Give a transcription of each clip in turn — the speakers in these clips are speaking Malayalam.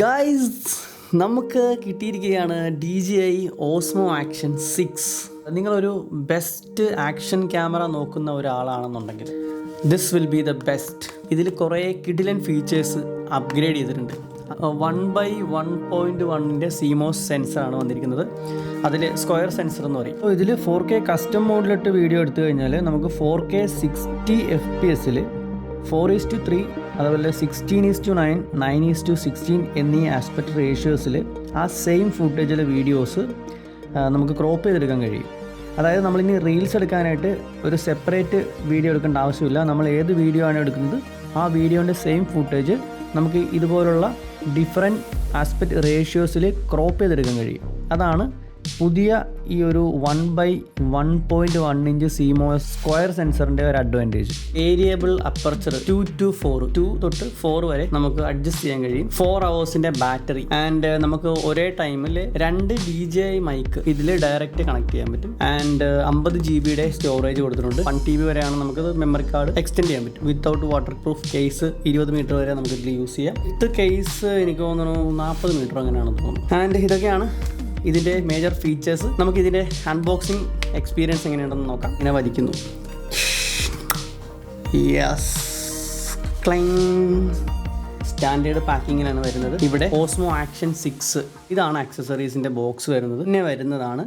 ഗൈസ്, നമുക്ക് കിട്ടിയിരിക്കുകയാണ് DJI Osmo Action 6. നിങ്ങളൊരു ബെസ്റ്റ് ആക്ഷൻ ക്യാമറ നോക്കുന്ന ഒരാളാണെന്നുണ്ടെങ്കിൽ this will be the best. ഇതിൽ കുറേ കിഡിലൻ ഫീച്ചേഴ്സ് അപ്ഗ്രേഡ് ചെയ്തിട്ടുണ്ട്. 1/1.1 CMOS സെൻസറാണ് വന്നിരിക്കുന്നത്. അതിൽ സ്ക്വയർ സെൻസർ എന്ന് പറയും. അപ്പോൾ ഇതിൽ 4K കസ്റ്റം മോഡിലിട്ട് വീഡിയോ എടുത്തു കഴിഞ്ഞാൽ നമുക്ക് 4K 60 FPS 4:3, അതുപോലെ 16:9, 9:16 എന്നീ ആസ്പെക്ട് റേഷ്യോസിൽ ആ സെയിം ഫുട്ടേജിലെ വീഡിയോസ് നമുക്ക് ക്രോപ്പ് ചെയ്തെടുക്കാൻ കഴിയും. അതായത് നമ്മളിനി റീൽസ് എടുക്കാനായിട്ട് ഒരു സെപ്പറേറ്റ് വീഡിയോ എടുക്കേണ്ട ആവശ്യമില്ല. നമ്മൾ ഏത് വീഡിയോ ആണ് എടുക്കുന്നത് ആ വീഡിയോൻ്റെ സെയിം ഫുട്ടേജ് നമുക്ക് ഇതുപോലുള്ള ഡിഫറെൻറ്റ് ആസ്പെക്ട് റേഷ്യോസിൽ ക്രോപ്പ് ചെയ്തെടുക്കാൻ കഴിയും. അതാണ് പുതിയ ഈ ഒരു 1/1.1 CMOS സ്ക്വയർ സെൻസറിൻ്റെ ഒരു അഡ്വാൻറ്റേജ്. വേരിയബിൾ അപ്പർച്ചർ 2 to 4, 2 തൊട്ട് 4 വരെ നമുക്ക് അഡ്ജസ്റ്റ് ചെയ്യാൻ കഴിയും. 4 hours ബാറ്ററി ആൻഡ് നമുക്ക് ഒരേ ടൈമിൽ 2 DJI മൈക്ക് ഇതിൽ ഡയറക്റ്റ് കണക്ട് ചെയ്യാൻ പറ്റും. ആൻഡ് 50 GB സ്റ്റോറേജ് കൊടുത്തിട്ടുണ്ട്. 1 TB വരെയാണ് നമുക്ക് മെമ്മറി കാർഡ് എക്സ്റ്റെൻഡ് ചെയ്യാൻ പറ്റും. Without waterproof case 20 metre വരെ നമുക്ക് ഇതിൽ യൂസ് ചെയ്യാം. ഇത് കേസ് എനിക്ക് തോന്നുന്നു 40 മീറ്റർ അങ്ങനെയാണെന്ന് തോന്നുന്നു. ആൻഡ് ഇതൊക്കെയാണ് ഇതിൻ്റെ മേജർ ഫീച്ചേഴ്സ്. നമുക്ക് ഇതിൻ്റെ അൺബോക്സിങ് എക്സ്പീരിയൻസ് എങ്ങനെയുണ്ടെന്ന് നോക്കാം. ഇങ്ങനെ വലിക്കുന്നു. യെസ്, സ്റ്റാൻഡേർഡ് പാക്കിങ്ങിലാണ് വരുന്നത്. ഇവിടെ ഓസ്മോ ആക്ഷൻ 6 ഇതാണ് ആക്സസറീസിൻ്റെ ബോക്സ് വരുന്നത്. പിന്നെ വരുന്നതാണ്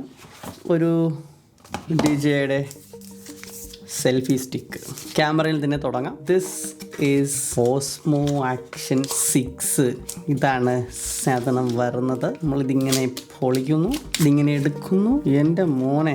ഒരു DJIയുടെ സെൽഫി സ്റ്റിക്ക്. ക്യാമറയിൽ തന്നെ തുടങ്ങാം. This is Osmo action 6. ഇതാണ് സാധനം വരുന്നത്. നമ്മളിതിങ്ങനെ പൊളിക്കുന്നു, ഇതിങ്ങനെ എടുക്കുന്നു. എൻ്റെ മോനെ,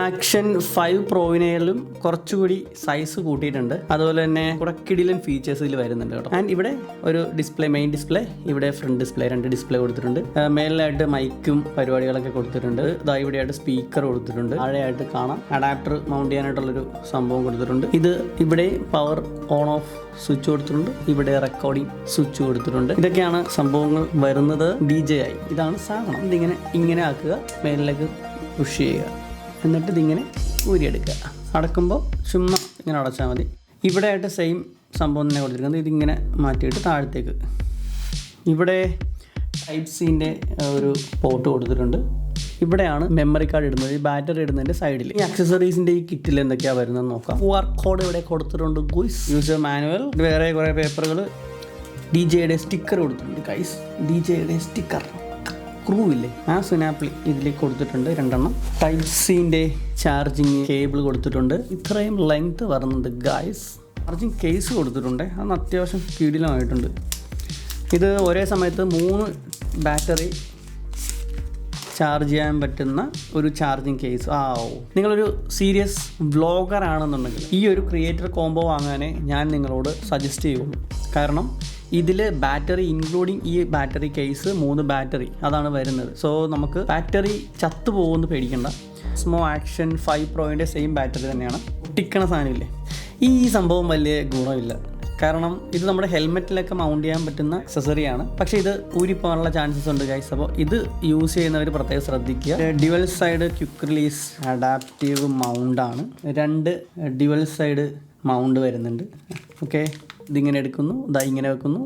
ആക്ഷൻ 5 പ്രോവിനേലും കുറച്ചുകൂടി സൈസ് കൂട്ടിയിട്ടുണ്ട്. അതുപോലെ തന്നെ കൂടെ കിടിലൻ ഫീച്ചേഴ്സ് ഇതിൽ വരുന്നുണ്ട് കേട്ടോ. ആൻഡ് ഇവിടെ ഒരു ഡിസ്പ്ലേ, മെയിൻ ഡിസ്പ്ലേ, ഇവിടെ ഫ്രണ്ട് ഡിസ്പ്ലേ, 2 ഡിസ്പ്ലേ കൊടുത്തിട്ടുണ്ട്. മേലിലായിട്ട് മൈക്കും പരിപാടികളൊക്കെ കൊടുത്തിട്ടുണ്ട്. ഇതാ ഇവിടെയായിട്ട് സ്പീക്കർ കൊടുത്തിട്ടുണ്ട്. താഴെയായിട്ട് കാണാം അഡാപ്റ്റർ മൗണ്ട് ചെയ്യാനായിട്ടുള്ളൊരു സംഭവം കൊടുത്തിട്ടുണ്ട്. ഇത് ഇവിടെ പവർ ഓൺ ഓഫ് സ്വിച്ച് കൊടുത്തിട്ടുണ്ട്. ഇവിടെ റെക്കോർഡിംഗ് സ്വിച്ച് കൊടുത്തിട്ടുണ്ട്. ഇതൊക്കെയാണ് സംഭവങ്ങൾ വരുന്നത്. DJI ഇതാണ് സാധനം. ഇങ്ങനെ ആക്കുക, മേലിലേക്ക് പുഷ് ചെയ്യുക, എന്നിട്ട് ഇതിങ്ങനെ ഊരിയെടുക്കുക. അടക്കുമ്പോൾ ചുമ്മാ ഇങ്ങനെ അടച്ചാൽ മതി. ഇവിടെ ആയിട്ട് സെയിം സംഭവം തന്നെ കൊടുത്തിരിക്കുന്നത്. ഇതിങ്ങനെ മാറ്റിയിട്ട് താഴത്തേക്ക് ഇവിടെ ടൈപ്പ് സിൻ്റെ ഒരു പോർട്ട് കൊടുത്തിട്ടുണ്ട്. ഇവിടെയാണ് മെമ്മറി കാർഡ് ഇടുന്നത്. ഈ ബാറ്ററി ഇടുന്നതിൻ്റെ സൈഡിൽ. ഈ ആക്സസറീസിൻ്റെ ഈ കിറ്റിൽ എന്തൊക്കെയാണ് വരുന്നതെന്ന് നോക്കാം. QR കോഡ് ഇവിടെ കൊടുത്തിട്ടുണ്ട്. ഗുയ്സ്, യൂസർ മാനുവൽ, വേറെ കുറേ പേപ്പറുകൾ, DJIയുടെ സ്റ്റിക്കർ കൊടുത്തിട്ടുണ്ട്. ഗൈസ്, DJIയുടെ സ്റ്റിക്കർ സ്ക്രൂ ഇല്ലേ, ആ സ്നാപ്പിൽ ഇതിലേക്ക് കൊടുത്തിട്ടുണ്ട് 2 എണ്ണം. ടൈപ്പ് സിൻ്റെ ചാർജിങ് കേബിൾ കൊടുത്തിട്ടുണ്ട്. ഇത്രയും ലെങ്ത് വരുന്നുണ്ട് ഗൈസ്. ചാർജിങ് കേസ് കൊടുത്തിട്ടുണ്ട്. അന്ന് അത്യാവശ്യം കിടിലമായിട്ടുണ്ട്. ഇത് ഒരേ സമയത്ത് 3 ബാറ്ററി ചാർജ് ചെയ്യാൻ പറ്റുന്ന ഒരു ചാർജിങ് കേസ്. നിങ്ങളൊരു സീരിയസ് വ്ളോഗർ ആണെന്നുണ്ടെങ്കിൽ ഈ ഒരു ക്രിയേറ്റർ കോംബോ വാങ്ങാനേ ഞാൻ നിങ്ങളോട് സജസ്റ്റ് ചെയ്യുള്ളൂ. കാരണം ഇതിൽ ബാറ്ററി ഇൻക്ലൂഡിങ് ഈ ബാറ്ററി കേസ് 3 ബാറ്ററി അതാണ് വരുന്നത്. സോ നമുക്ക് ബാറ്ററി ചത്തു പോകുമെന്ന് പേടിക്കണ്ട. ഓസ്മോ ആക്ഷൻ 5 പ്രോയുടെ സെയിം ബാറ്ററി തന്നെയാണ്. ഒട്ടിക്കണ സാധനമില്ലേ, ഈ സംഭവം വലിയ ഗുണമില്ല. കാരണം ഇത് നമ്മുടെ ഹെൽമെറ്റിലൊക്കെ മൗണ്ട് ചെയ്യാൻ പറ്റുന്ന അക്സസറിയാണ്. പക്ഷേ ഇത് ഊരിപ്പോകാനുള്ള ചാൻസസ് ഉണ്ട് ഗൈസ്. അപ്പോൾ ഇത് യൂസ് ചെയ്യുന്നവർ പ്രത്യേകം ശ്രദ്ധിക്കുക. Dual side quick release adaptive മൗണ്ടാണ്. 2 ഡ്യുവൽ സൈഡ് മൗണ്ട് വരുന്നുണ്ട്. ഓക്കെ, ഇതിങ്ങനെ എടുക്കുന്നു, ഇങ്ങനെ വെക്കുന്നു.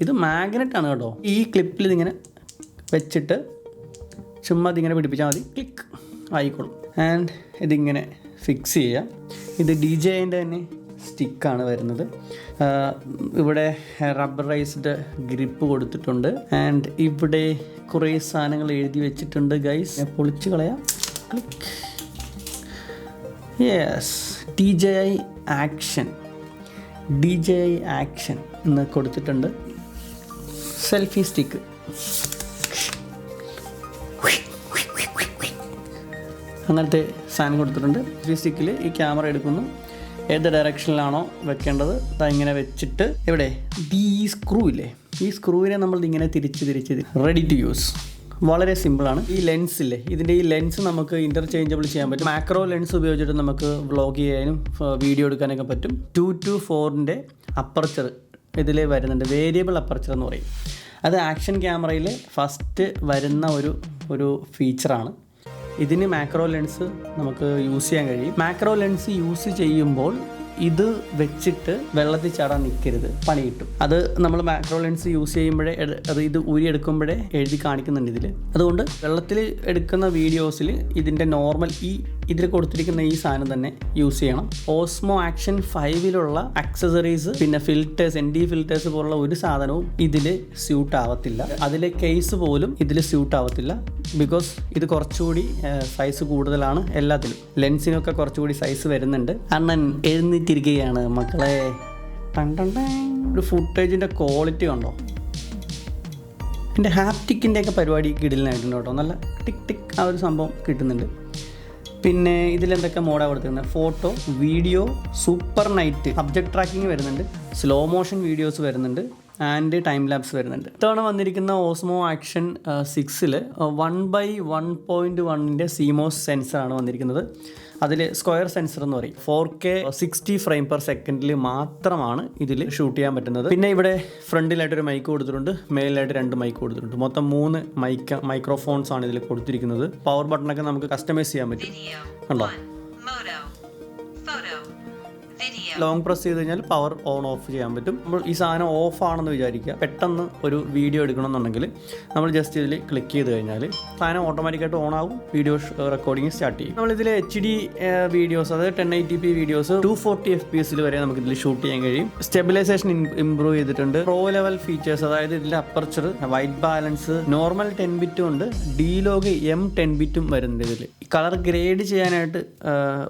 ഇത് മാഗ്നറ്റാണ് കേട്ടോ. ഈ ക്ലിപ്പിൽ ഇതിങ്ങനെ വെച്ചിട്ട് ചുമ്മാ ഇതിങ്ങനെ പിടിപ്പിച്ചാൽ മതി, ക്ലിക്ക് ആയിക്കോളും. ആൻഡ് ഇതിങ്ങനെ ഫിക്സ് ചെയ്യാം. ഇത് DJIൻ്റെ തന്നെ സ്റ്റിക്കാണ് വരുന്നത്. ഇവിടെ റബ്ബറൈസ്ഡ് ഗ്രിപ്പ് കൊടുത്തിട്ടുണ്ട്. ആൻഡ് ഇവിടെ കുറേ സാധനങ്ങൾ എഴുതി വെച്ചിട്ടുണ്ട് ഗൈസ്. പൊളിച്ച് കളയാം, ക്ലിക്ക്. യെസ്, DJI ആക്ഷൻ എന്ന് കൊടുത്തിട്ടുണ്ട്. സെൽഫി സ്റ്റിക്ക്, അങ്ങനത്തെ സാധനം കൊടുത്തിട്ടുണ്ട്. സെൽഫി സ്റ്റിക്കിൽ ഈ ക്യാമറ എടുക്കുന്നു, ഏത് ഡയറക്ഷനിലാണോ വെക്കേണ്ടത് ഇങ്ങനെ വെച്ചിട്ട് ഇവിടെ ഈ സ്ക്രൂ ഇല്ലേ, ഈ സ്ക്രൂവിനെ നമ്മൾ ഇങ്ങനെ തിരിച്ച് റെഡി ടു യൂസ്. വളരെ സിമ്പിളാണ്. ഈ ലെൻസ് ഇല്ലേ, ഇതിൻ്റെ ഈ ലെൻസ് നമുക്ക് ഇൻ്റർചേഞ്ചബിൾ ചെയ്യാൻ പറ്റും. മാക്രോ ലെൻസ് ഉപയോഗിച്ചിട്ട് നമുക്ക് വ്ളോഗ് ചെയ്യാനും വീഡിയോ എടുക്കാനൊക്കെ പറ്റും. 2 to 4 അപ്പർച്ചർ ഇതിൽ വരുന്നുണ്ട്. വേരിയബിൾ അപ്പർച്ചർ എന്ന് പറയും. അത് ആക്ഷൻ ക്യാമറയിൽ ഫസ്റ്റ് വരുന്ന ഒരു ഫീച്ചറാണ്. ഇതിന് മാക്രോ ലെൻസ് നമുക്ക് യൂസ് ചെയ്യാൻ കഴിയും. മാക്രോ ലെൻസ് യൂസ് ചെയ്യുമ്പോൾ ഇത് വെച്ചിട്ട് വെള്ളത്തിൽ ചാടാൻ നിൽക്കരുത്, പണി കിട്ടും. അത് നമ്മൾ മാക്രോ ലെൻസ് യൂസ് ചെയ്യുമ്പോഴേ അത് ഇത് ഊരിയെടുക്കുമ്പോഴേ എഴുതി കാണിക്കുന്നുണ്ട് ഇതിൽ. അതുകൊണ്ട് വെള്ളത്തിൽ എടുക്കുന്ന വീഡിയോസിൽ ഇതിൻ്റെ നോർമൽ ഇതിൽ കൊടുത്തിരിക്കുന്ന ഈ സാധനം തന്നെ യൂസ് ചെയ്യണം. ഓസ്മോ ആക്ഷൻ 5ലുള്ള ആക്സസറീസ് പിന്നെ ഫിൽറ്റേഴ്സ്, ND ഫിൽറ്റേഴ്സ് പോലുള്ള ഒരു സാധനവും ഇതിൽ സ്യൂട്ട് ആവത്തില്ല. അതിലെ കേസ് പോലും ഇതിൽ സ്യൂട്ട് ആവത്തില്ല. ബിക്കോസ് ഇത് കുറച്ചുകൂടി സൈസ് കൂടുതലാണ് എല്ലാത്തിലും. ലെൻസിനൊക്കെ കുറച്ചുകൂടി സൈസ് വരുന്നുണ്ട്. അണ്ണൻ എഴുന്നേറ്റിരിക്കുകയാണ് മക്കളെ. ഒരു ഫുട്ടേജിൻ്റെ ക്വാളിറ്റി കണ്ടോ? എൻ്റെ ഹാപ്റ്റിക്കിൻ്റെ ഒക്കെ പരിപാടി കിടിലനായിട്ടുണ്ട് കേട്ടോ. നല്ല ടിക് ടിക് ആ ഒരു സംഭവം കിട്ടുന്നുണ്ട്. പിന്നെ ഇതിലെന്തൊക്കെ മോഡാണ് കൊടുത്തിരുന്നത്? Photo, video, super night, subject tracking വരുന്നുണ്ട്, സ്ലോ മോഷൻ വീഡിയോസ് വരുന്നുണ്ട് ആൻഡ് ടൈം ലാപ്സ് വരുന്നുണ്ട്. ഇത്തവണ വന്നിരിക്കുന്ന ഓസ്മോ ആക്ഷൻ 6ൽ 1/1.1ൻ്റെ CMOS സെൻസറാണ് വന്നിരിക്കുന്നത്. അതിൽ സ്ക്വയർ സെൻസർ എന്ന് പറയും. 4K 60 ഫ്രെയിം പെർ സെക്കൻഡിൽ മാത്രമാണ് ഇതിൽ ഷൂട്ട് ചെയ്യാൻ പറ്റുന്നത്. പിന്നെ ഇവിടെ ഫ്രണ്ടിലായിട്ടൊരു മൈക്ക് കൊടുത്തിട്ടുണ്ട്, മേലിലായിട്ട് 2 മൈക്ക് കൊടുത്തിട്ടുണ്ട്. മൊത്തം 3 മൈക്രോഫോൺസ് ആണ് ഇതിൽ കൊടുത്തിരിക്കുന്നത്. പവർ ബട്ടണൊക്കെ നമുക്ക് കസ്റ്റമൈസ് ചെയ്യാൻ പറ്റും. കണ്ടോ? ലോങ് പ്രസ് ചെയ്ത് കഴിഞ്ഞാൽ പവർ ഓൺ ഓഫ് ചെയ്യാൻ പറ്റും. നമ്മൾ ഈ സാധനം ഓഫ് ആണെന്ന് വിചാരിക്കുക. പെട്ടെന്ന് ഒരു വീഡിയോ എടുക്കണമെന്നുണ്ടെങ്കിൽ നമ്മൾ ജസ്റ്റ് ഇതിൽ ക്ലിക്ക് ചെയ്ത് കഴിഞ്ഞാൽ സാധനം ഓട്ടോമാറ്റിക്കായിട്ട് ഓൺ ആവും. വീഡിയോ റെക്കോർഡിങ് സ്റ്റാർട്ട് ചെയ്യും. നമ്മളിതിൽ HD വീഡിയോസ്, അതായത് 1080p വീഡിയോസ് 240 FPS വരെ നമുക്ക് ഇതിൽ ഷൂട്ട് ചെയ്യാൻ കഴിയും. സ്റ്റെബിലൈസേഷൻ ഇംപ്രൂവ് ചെയ്തിട്ടുണ്ട്. പ്രോ ലെവൽ ഫീച്ചേഴ്സ്, അതായത് ഇതിൻ്റെ അപ്പർച്ചർ, വൈറ്റ് ബാലൻസ്, നോർമൽ 10 ബിറ്റും ഉണ്ട്, D-Log M10 ബിറ്റും വരുന്നുണ്ട്. ഇതിൽ കളർ ഗ്രേഡ് ചെയ്യാനായിട്ട്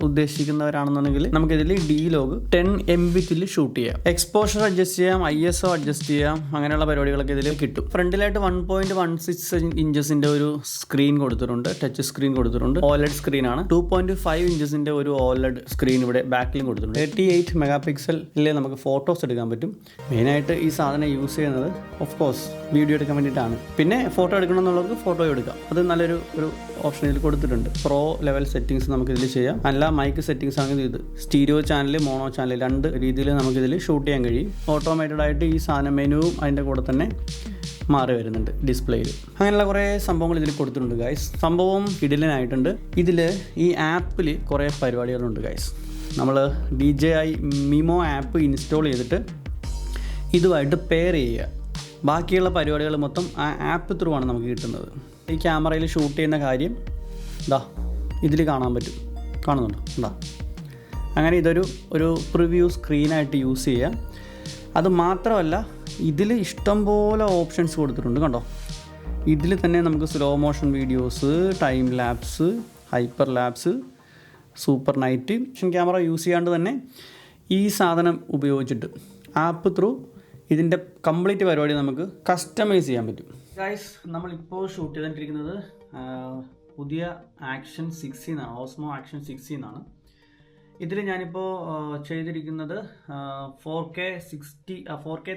ഉദ്ദേശിക്കുന്നവരാണെന്നുണ്ടെങ്കിൽ നമുക്കിതിൽ D-Log 10 MBിറ്റിൽ ഷൂട്ട് ചെയ്യാം. എക്സ്പോഷർ അഡ്ജസ്റ്റ് ചെയ്യാം, ISO അഡ്ജസ്റ്റ് ചെയ്യാം, അങ്ങനെയുള്ള പരിപാടികളൊക്കെ ഇതിൽ കിട്ടും. ഫ്രണ്ടിലായിട്ട് 1.16 ഇഞ്ചസിന്റെ ഒരു സ്ക്രീൻ കൊടുത്തിട്ടുണ്ട്, ടച്ച് സ്ക്രീൻ കൊടുത്തിട്ടുണ്ട്. OLED സ്ക്രീനാണ്. 2.5 ഇഞ്ചസിന്റെ ഒരു OLED സ്ക്രീൻ ഇവിടെ ബാക്കിലും കൊടുത്തിട്ടുണ്ട്. 38 മെഗാ പിക്സലിൽ നമുക്ക് ഫോട്ടോസ് എടുക്കാൻ പറ്റും. മെയിനായിട്ട് ഈ സാധനം യൂസ് ചെയ്യുന്നത് ഓഫ് കോഴ്സ് വീഡിയോ എടുക്കാൻ വേണ്ടിയിട്ടാണ്. പിന്നെ ഫോട്ടോ എടുക്കണം എന്നുള്ളവർക്ക് ഫോട്ടോ എടുക്കാം. അത് നല്ലൊരു ഓപ്ഷൻ ഇതിൽ കൊടുത്തിട്ടുണ്ട്. പ്രോ ലെവൽ സെറ്റിംഗ്സ് നമുക്ക് ഇതിൽ ചെയ്യാം. അല്ല മൈക്ക് സെറ്റിംഗ്സ് ആണെങ്കിൽ ഇത് സ്റ്റീരിയോ ചാനൽ, മോണോ ചാനൽ 2 രീതിയിൽ നമുക്കിതിൽ ഷൂട്ട് ചെയ്യാൻ കഴിയും. ഓട്ടോമാറ്റഡ് ആയിട്ട് ഈ സാധനം മെനുവും അതിൻ്റെ കൂടെ തന്നെ മാറി വരുന്നുണ്ട് ഡിസ്പ്ലേയിൽ. അങ്ങനെയുള്ള കുറേ സംഭവങ്ങൾ ഇതിൽ കൊടുത്തിട്ടുണ്ട് ഗൈസ്. സംഭവം കിടിലനായിട്ടുണ്ട്. ഇതിൽ ഈ ആപ്പിൽ കുറേ പരിപാടികളുണ്ട് ഗൈസ്. നമ്മൾ DJI Mimo ആപ്പ് ഇൻസ്റ്റാൾ ചെയ്തിട്ട് ഇതുമായിട്ട് പെയർ ചെയ്യുക. ബാക്കിയുള്ള പരിപാടികൾ മൊത്തം ആ ആപ്പ് ത്രൂ ആണ് നമുക്ക് കിട്ടുന്നത്. ഈ ക്യാമറയിൽ ഷൂട്ട് ചെയ്യുന്ന കാര്യം ഇതിൽ കാണാൻ പറ്റും. കാണുന്നുണ്ടോ? അങ്ങനെ ഇതൊരു പ്രിവ്യൂ സ്ക്രീനായിട്ട് യൂസ് ചെയ്യാം. അത് മാത്രമല്ല ഇതിൽ ഇഷ്ടംപോലെ ഓപ്ഷൻസ് കൊടുത്തിട്ടുണ്ട്. കണ്ടോ? ഇതിൽ തന്നെ നമുക്ക് slow motion videos, time lapse, hyper lapse, super night, camera use ചെയ്യാണ്ട് തന്നെ ഈ സാധനം ഉപയോഗിച്ചിട്ട് ആപ്പ് ത്രൂ ഇതിൻ്റെ കംപ്ലീറ്റ് പരിപാടി നമുക്ക് കസ്റ്റമൈസ് ചെയ്യാൻ പറ്റും. ഗൈസ്, നമ്മളിപ്പോൾ ഷൂട്ട് ചെയ്തിട്ടിരിക്കുന്നത് പുതിയ ആക്ഷൻ 6 എന്നാണ്, ഓസ്മോ ആക്ഷൻ 6 എന്നാണ്. ഇതിൽ ഞാനിപ്പോൾ ചെയ്തിരിക്കുന്നത് 4K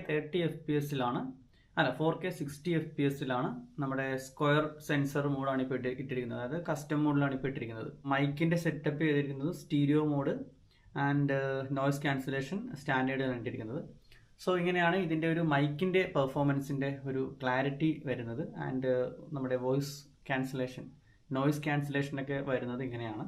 30 FPS-ലാണ്, അല്ല 4K 60 FPS-ലാണ്. നമ്മുടെ സ്ക്വയർ സെൻസർ മോഡാണ് ഇപ്പോൾ ഇട്ടിരിക്കുന്നത്, അതായത് കസ്റ്റം മോഡിലാണ് ഇപ്പോൾ ഇട്ടിരിക്കുന്നത്. മൈക്കിൻ്റെ സെറ്റപ്പ് ചെയ്തിരിക്കുന്നത് stereo mode and noise cancellation standard ഇട്ടിരിക്കുന്നത്. സോ ഇങ്ങനെയാണ് ഇതിൻ്റെ ഒരു മൈക്കിൻ്റെ പെർഫോമൻസിൻ്റെ ഒരു ക്ലാരിറ്റി വരുന്നത്. ആൻഡ് നമ്മുടെ വോയിസ് ക്യാൻസലേഷൻ, നോയ്സ് ക്യാൻസലേഷനൊക്കെ വരുന്നത് ഇങ്ങനെയാണ്.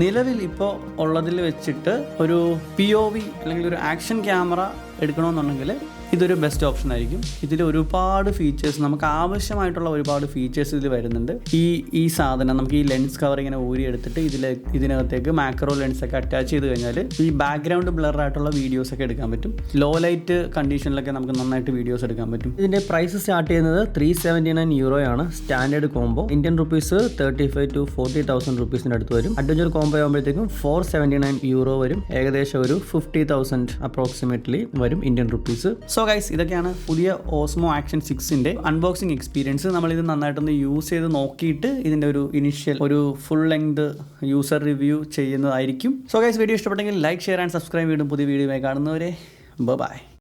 നിലവിൽ ഇപ്പോൾ ഉള്ളതിൽ വെച്ചിട്ട് ഒരു POV അല്ലെങ്കിൽ ഒരു ആക്ഷൻ ക്യാമറ എടുക്കണമെന്നുണ്ടെങ്കിൽ ഇതൊരു ബെസ്റ്റ് ഓപ്ഷൻ ആയിരിക്കും. ഇതിൽ ഒരുപാട് ഫീച്ചേഴ്സ്, നമുക്ക് ആവശ്യമായിട്ടുള്ള ഒരുപാട് ഫീച്ചേഴ്സ് ഇതിൽ വരുന്നുണ്ട്. ഈ സാധനം നമുക്ക് ഈ ലെൻസ് കവർ ഇങ്ങനെ ഊരി എടുത്തിട്ട് ഇതിനകത്തേക്ക് മാക്രോ ലെൻസ് ഒക്കെ അറ്റാച്ച് ചെയ്ത് കഴിഞ്ഞാൽ ഈ ബാക്ക്ഗ്രൗണ്ട് ബ്ലറായിട്ടുള്ള വീഡിയോസ് ഒക്കെ എടുക്കാൻ പറ്റും. ലോ ലൈറ്റ് കണ്ടീഷനിലൊക്കെ നമുക്ക് നന്നായിട്ട് വീഡിയോസ് എടുക്കാൻ പറ്റും. ഇതിൻ്റെ പ്രൈസ് സ്റ്റാർട്ട് ചെയ്യുന്നത് €379 ആണ്. Standard combo Indian rupees 35,000 to 40,000 റുപ്പീസിൻ്റെ അടുത്ത് വരും. അഡ്വഞ്ചർ കോംബോ ആകുമ്പോഴത്തേക്കും €479 വരും. ഏകദേശം ഒരു 50,000 അപ്രോക്സിമേറ്റ്ലി വരും ഇന്ത്യൻ റുപ്പീസ്. സോ ഗൈസ്, ഇതൊക്കെയാണ് പുതിയ ഓസ്മോ ആക്ഷൻ 6ൻ്റെ അൺബോക്സിംഗ് എക്സ്പീരിയൻസ്. നമ്മളിത് നന്നായിട്ടൊന്ന് യൂസ് ചെയ്ത് നോക്കിയിട്ട് ഇതിൻ്റെ ഒരു ഇനിഷ്യൽ ഒരു ഫുൾ ലെങ്ത് യൂസർ റിവ്യൂ ചെയ്യുന്നതായിരിക്കും. സോ ഗൈസ്, വീഡിയോ ഇഷ്ടപ്പെട്ടെങ്കിൽ ലൈക്ക്, ഷെയർ ആൻഡ് സബ്സ്ക്രൈബ് ചെയ്യും. പുതിയ വീഡിയോയുമായി കാണുന്നവരെ ബൈ.